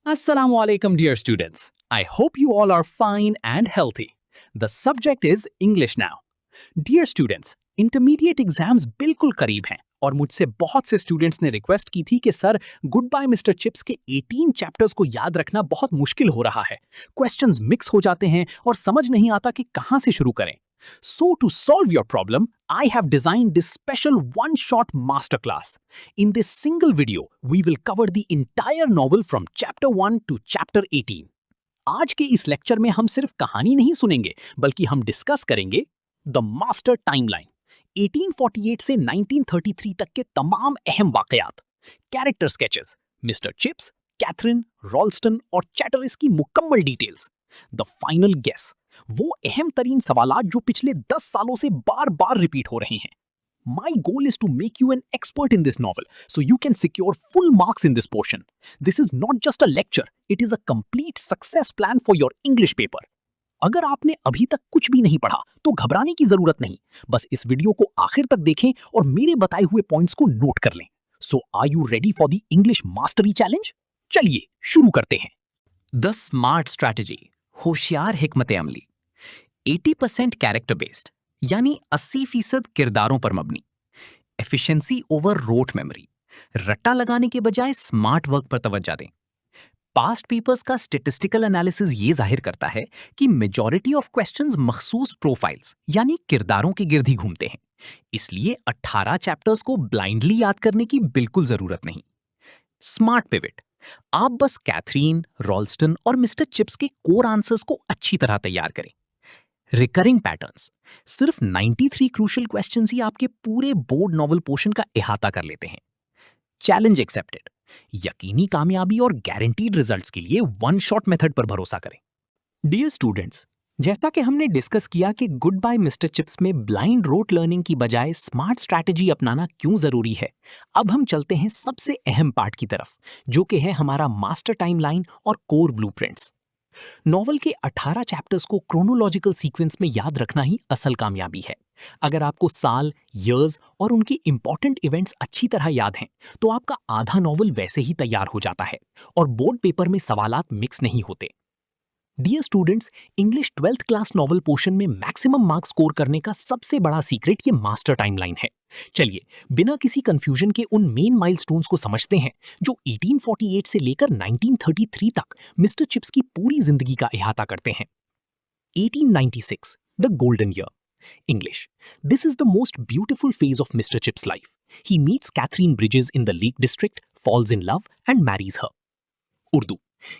Assalamu alaikum, dear students. I hope you all are fine and healthy. The subject is English now. Dear students, intermediate exams बिल्कुल करीब हैं और मुझसे बहुत से स्टूडेंट्स ने रिक्वेस्ट की थी कि sir goodbye Mister Chips के 18 चैप्टर्स को याद रखना बहुत मुश्किल हो रहा है। क्वेश्चंस मिक्स हो जाते हैं और समझ नहीं आता कि कहां से शुरू करें। So to solve your problem, I have designed this special one-shot masterclass. In this single video, we will cover the entire novel from chapter 1 to chapter 18. आज के इस लेक्चर में हम सिर्फ कहानी नहीं सुनेंगे, बल्कि हम डिस्कस करेंगे द मास्टर टाइमलाइन, 1848 से 1933 तक के तमाम अहम वाकयात, character sketches, Mister Chips, Katherine, Ralston और चैटरिस की मुकम्मल डिटेल्स, द फाइनल गेस, वो अहम तरीन सवालात जो पिछले 10 सालों से बार बार रिपीट हो रहे हैं। My goal is to make you an expert in this novel so you can secure full marks in this portion. This is not just a lecture, it is a complete success plan for your English paper. अगर आपने अभी तक कुछ भी नहीं पढ़ा तो घबराने की जरूरत नहीं, बस इस वीडियो को आखिर तक देखें और मेरे बताए हुए पॉइंट्स को नोट कर लें। So are you ready for the English Mastery Challenge? चलिए शुरू करते हैं। द स्मार्ट स्ट्रैटेजी, होशियार हिकमत अमली। 80% कैरेक्टर बेस्ड यानी 80% किरदारों पर मबनी। एफिशिएंसी ओवर रोट मेमोरी, रट्टा लगाने के बजाय स्मार्ट वर्क पर तवज्जो दें। पास्ट पेपर्स का स्टैटिस्टिकल एनालिसिस ये जाहिर करता है कि मेजॉरिटी ऑफ क्वेश्चंस मखसूस प्रोफाइल्स यानी किरदारों के गिर्द ही घूमते हैं, इसलिए 18 चैप्टर्स को ब्लाइंडली याद करने की बिल्कुल जरूरत नहीं। स्मार्ट पिवट, आप बस कैथरीन, रॉल्स्टन और मिस्टर चिप्स के कोर आंसर्स को अच्छी तरह तैयार करें। रिकरिंग पैटर्न्स, सिर्फ 93 क्रूशियल क्वेश्चंस ही आपके पूरे बोर्ड नॉवल पोर्शन का इहाता कर लेते हैं। चैलेंज एक्सेप्टेड, यकीनी कामयाबी और गारंटीड रिजल्ट्स के लिए वन शॉट मेथड पर भरोसा करें। डियर स्टूडेंट्स, जैसा कि हमने डिस्कस किया कि गुड बाय मिस्टर चिप्स में ब्लाइंड रोट लर्निंग की बजाय स्मार्ट स्ट्रैटेजी अपनाना क्यों जरूरी है, अब हम चलते हैं सबसे अहम पार्ट की तरफ, जो कि है हमारा मास्टर टाइमलाइन और कोर ब्लूप्रिंट्स। नॉवल के 18 चैप्टर्स को क्रोनोलॉजिकल सीक्वेंस में याद रखना ही असल कामयाबी है। अगर आपको साल, ईयर्स और उनके इंपॉर्टेंट इवेंट्स अच्छी तरह याद हैं, तो आपका आधा नॉवल वैसे ही तैयार हो जाता है और बोर्ड पेपर में सवालात मिक्स नहीं होते। Dear students, English 12th class novel portion में मैक्सिमम मार्क्स स्कोर करने का सबसे बड़ा सीक्रेट ये मास्टर टाइमलाइन है। चलिए बिना किसी कंफ्यूजन के उन मेन माइलस्टोन्स को समझते हैं जो 1848 से लेकर 1933 तक मिस्टर चिप्स की पूरी जिंदगी का इहाता करते हैं। 1896, the golden year. English. This is the most beautiful phase of Mr. Chip's life. He meets Catherine Bridges in the Lake District, falls in love and marries her. Urdu,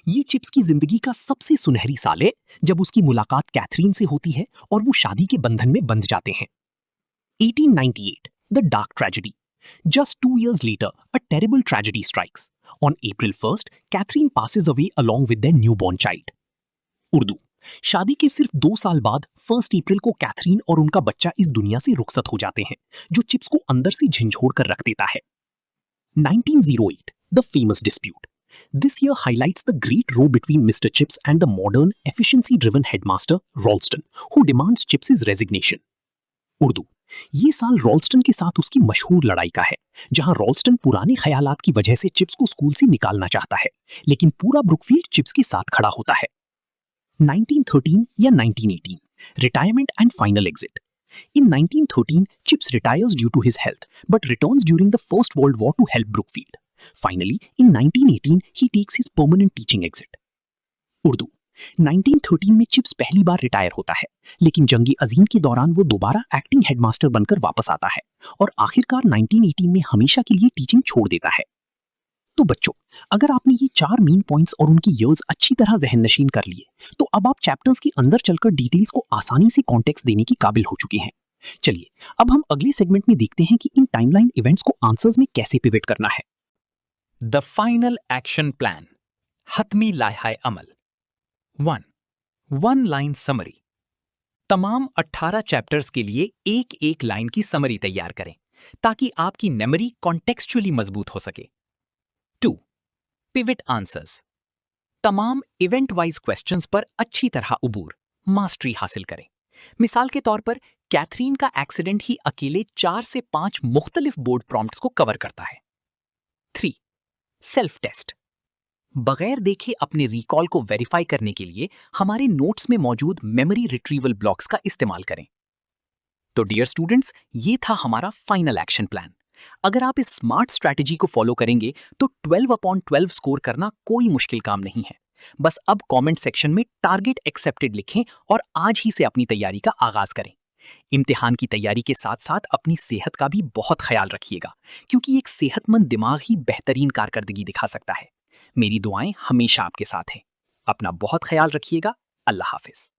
ये चिप्स की जिंदगी का सबसे सुनहरी साल है जब उसकी मुलाकात कैथरीन से होती है और वो शादी के बंधन में बंध जाते हैं। 1898, the dark tragedy. Just 2 years later, a terrible tragedy strikes. On April 1st, Catherine passes away along with their newborn child. Urdu, शादी के सिर्फ 2 साल बाद 1 अप्रैल को कैथरीन और उनका बच्चा इस दुनिया से रुखसत हो जाते हैं, जो चिप्स को अंदर से झंझोड़ कर रख देता है। 1908, the famous dispute. This year highlights the great row between Mr. Chips and the modern, efficiency-driven headmaster, Ralston, who demands Chips' resignation. Urdu, ये साल रॉल्स्टन के साथ उसकी मशहूर लड़ाई का है, जहां रॉल्स्टन पुराने ख्यालात की वजह से चिप्स को स्कूल से निकालना चाहता है, लेकिन पूरा ब्रुकफील्ड चिप्स के साथ खड़ा होता है। 1913 या 1918, retirement and final exit. In 1913, Chips retires due to his health, but returns during the First World War to help Brookfield. Finally, in 1918, he takes his permanent teaching exit. Urdu, 1913 में chips पहली बार retire होता है, लेकिन जंगी अजीम के दौरान वो दोबारा acting headmaster बनकर वापस आता है और आखिरकार 1918 में हमेशा के लिए टीचिंग छोड़ देता है। तो बच्चों, अगर आपने ये 4 मेन पॉइंट्स और उनकी ईयर्स अच्छी तरह जहन नशीन कर लिए, तो अब आप चैप्टर्स के अंदर चलकर डिटेल्स को आसानी से कॉन्टेक्स्ट देने की काबिल हो चुके हैं। चलिए अब हम अगले सेगमेंट में देखते हैं कि इन टाइमलाइन इवेंट्स को आंसर्स में कैसे पिवट करना है। द फाइनल एक्शन प्लान, हतमी लाइहा अमल। 1. One line summary. तमाम 18 चैप्टर्स के लिए एक एक लाइन की समरी तैयार करें ताकि आपकी मेमोरी कॉन्टेक्सचुअली मजबूत हो सके। 2. Pivot answers. तमाम इवेंट वाइज क्वेश्चंस पर अच्छी तरह उबूर, मास्टरी हासिल करें। मिसाल के तौर पर कैथरीन का एक्सीडेंट ही अकेले 4 से 5 मुख्तलिफ बोर्ड प्रॉम्प्ट्स को कवर करता है। 3. Self test. बगैर देखे अपने रिकॉल को वेरीफाई करने के लिए हमारे नोट्स में मौजूद मेमोरी रिट्रीवल ब्लॉक्स का इस्तेमाल करें। तो डियर स्टूडेंट्स, ये था हमारा फाइनल एक्शन प्लान। अगर आप इस स्मार्ट स्ट्रैटेजी को फॉलो करेंगे तो 12/12 स्कोर करना कोई मुश्किल काम नहीं है। बस अब कमेंट सेक्शन में टारगेट एक्सेप्टेड लिखें और आज ही से अपनी तैयारी का आगाज करें। इम्तिहान की तैयारी के साथ साथ अपनी सेहत का भी बहुत ख्याल रखिएगा, क्योंकि एक सेहतमंद दिमाग ही बेहतरीन कारकर्दगी दिखा सकता है। मेरी दुआएं हमेशा आपके साथ हैं। अपना बहुत ख्याल रखिएगा। अल्लाह हाफिज।